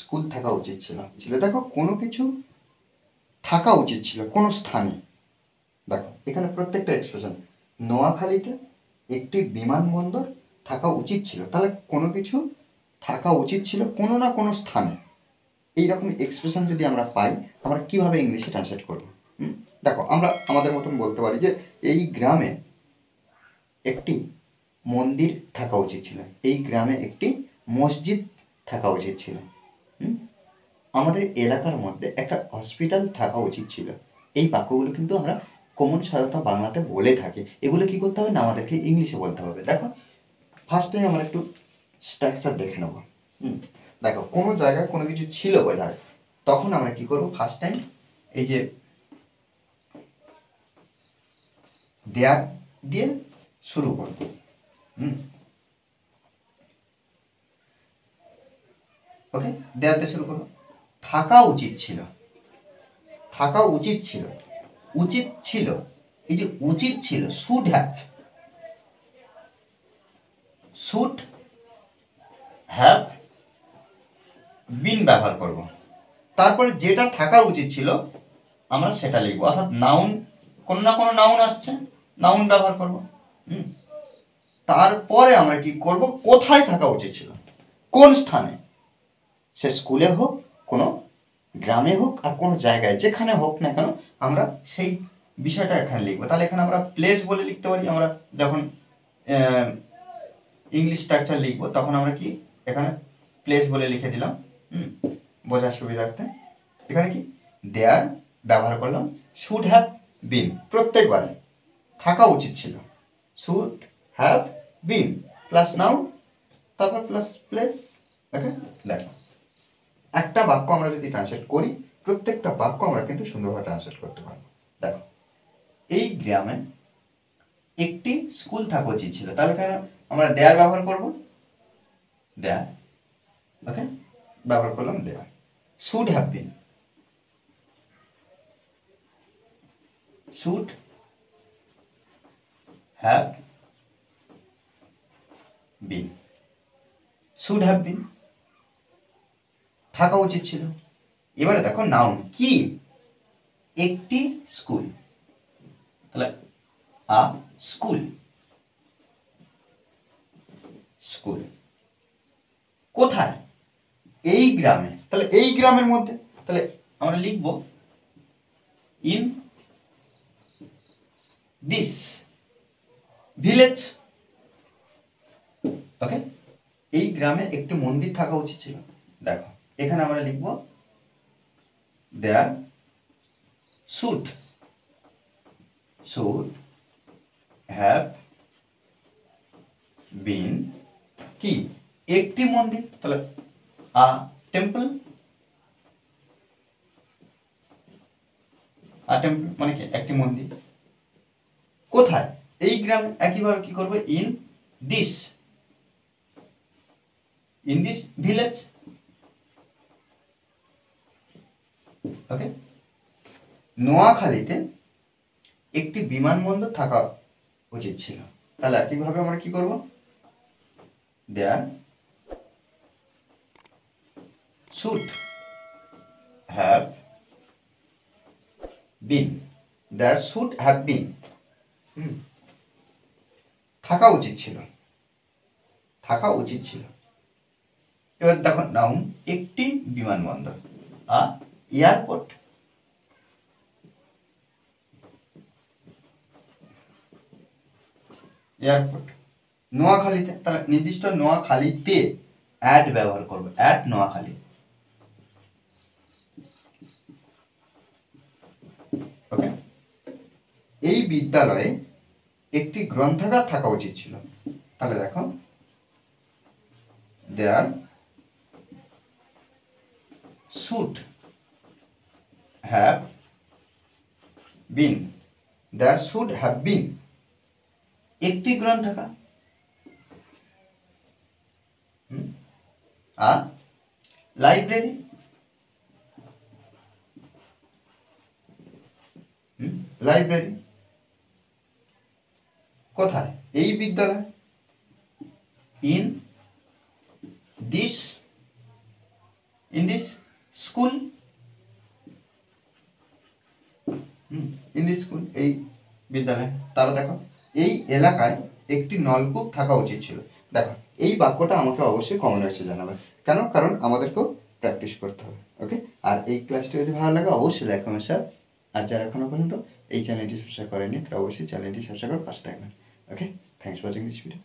School থাকা উচিত ছিল। দেখো কোনো কিছু থাকা উচিত ছিল কোনো স্থানে। দেখো এখানে প্রত্যেকটা এক্সপ্রেশন, নোয়াখালীতে একটি বিমানবন্দর থাকা উচিত ছিল, তাহলে কোনো কিছু থাকা উচিত ছিল কোনো না কোনো স্থানে। এইরকম এক্সপ্রেশন যদি আমরা পাই, আমরা কীভাবে ইংলিশে ট্রান্সলেট করবো? দেখো আমরা আমাদের মতন বলতে পারি যে এই গ্রামে একটি মন্দির থাকা উচিত ছিল, এই গ্রামে একটি মসজিদ থাকা উচিত ছিল, আমাদের এলাকার মধ্যে একটা হসপিটাল থাকা উচিত ছিল। এই বাক্যগুলো কিন্তু আমরা কমন সাধারণত বাংলাতে বলে থাকি। এগুলো কী করতে হবে না, আমাদেরকে ইংলিশে বলতে হবে। দেখো ফার্স্টে আমরা একটু স্ট্রাকচার দেখে নেব। দেখো কোনো জায়গায় কোনো কিছু ছিল বোঝায়, তখন আমরা কি করব, ফার্স্ট টাইম এই যে দেয়ার দিয়ে শুরু করব। ওকে, দেয়ার দিয়ে শুরু করব। থাকা উচিত ছিল, থাকা উচিত ছিল, উচিত ছিল, এই যে উচিত ছিল, শুড হ্যাভ, শুড হ্যাভ বিন ব্যবহার করব। তারপরে যেটা থাকা উচিত ছিল আমরা সেটা লিখবো, অর্থাৎ নাউন, কোনো না কোনো নাউন আসছে, নাউন ব্যবহার করব। তারপরে আমরা কি করব, কোথায় থাকা উচিত ছিল, কোন স্থানে, সে স্কুলে হোক, কোনো গ্রামে হোক, আর কোনো জায়গায় যেখানে হোক না কেন আমরা সেই বিষয়টা এখানে লিখবো। তাহলে এখানে আমরা প্লেস বলে লিখতে পারি। আমরা যখন ইংলিশ স্ট্রাকচার লিখবো তখন আমরা কি এখানে প্লেস বলে লিখে দিলাম, বোঝার সুবিধার্থে। এখানে কি দেয়ার ব্যবহার করলাম, শুড হ্যাভ বিন, প্রত্যেকবারে থাকা উচিত ছিল, should have been plus noun, তারপর প্লাস প্লেস। ওকে, দেখো একটা বাক্য আমরা যদি ট্রান্সলেট করি, প্রত্যেকটা বাক্য আমরা কিন্তু সুন্দরভাবে ট্রান্সলেট করতে পারবো। দেখো এই গ্রামে একটি স্কুল থাকা উচিত ছিল, তাহলে এখানে আমরা দেয়ার ব্যবহার করব, দেয়ার। ওকে, ব্যবহার করলাম there. Should have been, should have been, should have been, থাকা উচিত ছিল। এবারে দেখো নাউন কি, একটি স্কুল, তাহলে আ স্কুল, স্কুল। কোথায়, এই গ্রামে, তাহলে এই গ্রামের মধ্যে, তাহলে আমরা লিখব ইন দিস ভিলেজ। ওকে, এই গ্রামে একটি মন্দির থাকা উচিত ছিল। দেখো এখানে আমরা লিখব there should, should have been কি, একটি মন্দির, তাহলে আ টেম্পল, আ টেম্পল মানে কি একটি মন্দির। কোথায়, এই গ্রামে। একইভাবে কি করবে, in this, in this village. Okay, নোয়াখালীতে একটি বিমানবন্দর থাকা উচিত ছিল, তাহলে একইভাবে আমরা কি করব, there should have been, there should have been, থাকা উচিত ছিল, থাকা উচিত ছিল। এবার দেখো নাউন একটি বিমানবন্দর, আ এয়ারপোর্ট, এয়ারপোর্ট। নোয়াখালীতে, তাহলে নির্দিষ্ট নোয়াখালীতে অ্যাড ব্যবহার করবো, অ্যাট নোয়াখালী। ওকে, এই বিদ্যালয়ে একটি গ্রন্থাগার থাকা উচিত ছিল, তাহলে দেখো there should have been, there should have been একটি গ্রন্থাগার, আর লাইব্রেরি, লাইব্রেরি। কোথায়, এই বিদ্যালয়, in this in this school, in this school, এই বিদ্যালয়। তাহলে দেখো এই এলাকায় একটি নলকূপ থাকা উচিত ছিল। দেখো এই বাক্যটা আমাকে অবশ্যই কমেন্ট বক্সে জানাবে। কেন? কারণ আমাদেরকেও প্র্যাকটিস করতে হবে। ওকে, আর এই ক্লাসটি যদি ভালো লাগে অবশ্যই লাইক কমেন্ট শেয়ার। আর যারা এখনও পর্যন্ত এই চ্যানেলটি সাবস্ক্রাইব করেনি তারা অবশ্যই চ্যানেলটি সাবস্ক্রাইব করে পাশে থাকবেন। Okay, thanks for watching this video.